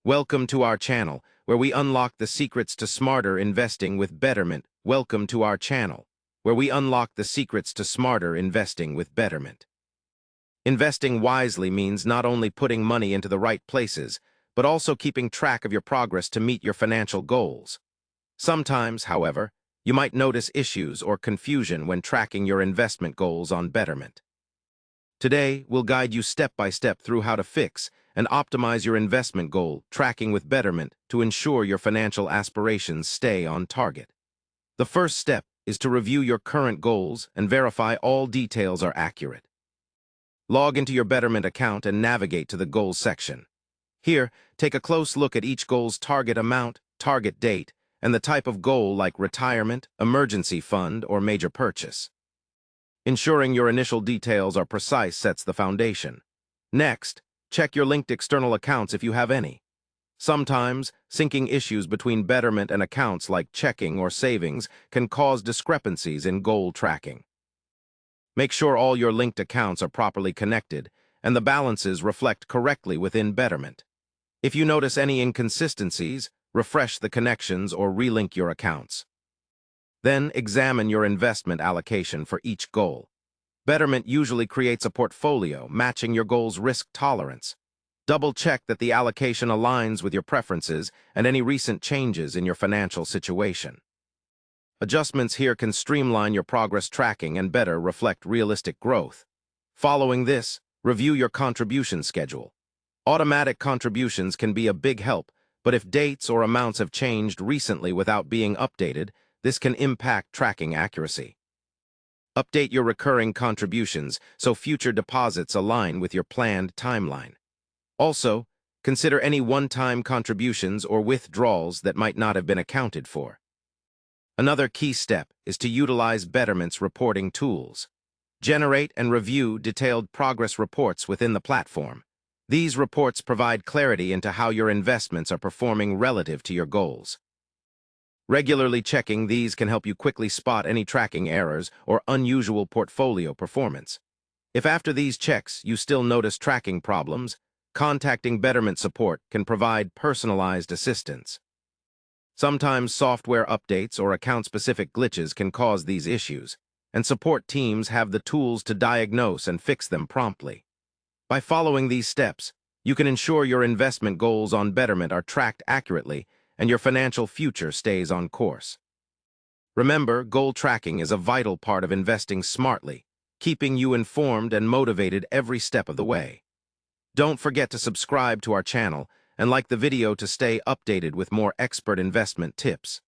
Welcome to our channel, where we unlock the secrets to smarter investing with Betterment. Welcome to our channel, where we unlock the secrets to smarter investing with Betterment. Investing wisely means not only putting money into the right places, but also keeping track of your progress to meet your financial goals. Sometimes, however, you might notice issues or confusion when tracking your investment goals on Betterment. Today, we'll guide you step by step through how to fix and optimize your investment goal tracking with Betterment to ensure your financial aspirations stay on target. The first step is to review your current goals and verify all details are accurate. Log into your Betterment account and navigate to the Goals section. Here, take a close look at each goal's target amount, target date, and the type of goal like retirement, emergency fund, or major purchase. Ensuring your initial details are precise sets the foundation. Next, check your linked external accounts if you have any. Sometimes, syncing issues between Betterment and accounts like checking or savings can cause discrepancies in goal tracking. Make sure all your linked accounts are properly connected and the balances reflect correctly within Betterment. If you notice any inconsistencies, refresh the connections or relink your accounts. Then examine your investment allocation for each goal. Betterment usually creates a portfolio matching your goal's risk tolerance. Double-check that the allocation aligns with your preferences and any recent changes in your financial situation. Adjustments here can streamline your progress tracking and better reflect realistic growth. Following this, review your contribution schedule. Automatic contributions can be a big help, but if dates or amounts have changed recently without being updated, this can impact tracking accuracy. Update your recurring contributions so future deposits align with your planned timeline. Also, consider any one-time contributions or withdrawals that might not have been accounted for. Another key step is to utilize Betterment's reporting tools. Generate and review detailed progress reports within the platform. These reports provide clarity into how your investments are performing relative to your goals. Regularly checking these can help you quickly spot any tracking errors or unusual portfolio performance. If after these checks you still notice tracking problems, contacting Betterment support can provide personalized assistance. Sometimes software updates or account-specific glitches can cause these issues, and support teams have the tools to diagnose and fix them promptly. By following these steps, you can ensure your investment goals on Betterment are tracked accurately and your financial future stays on course. Remember, goal tracking is a vital part of investing smartly, keeping you informed and motivated every step of the way. Don't forget to subscribe to our channel and like the video to stay updated with more expert investment tips.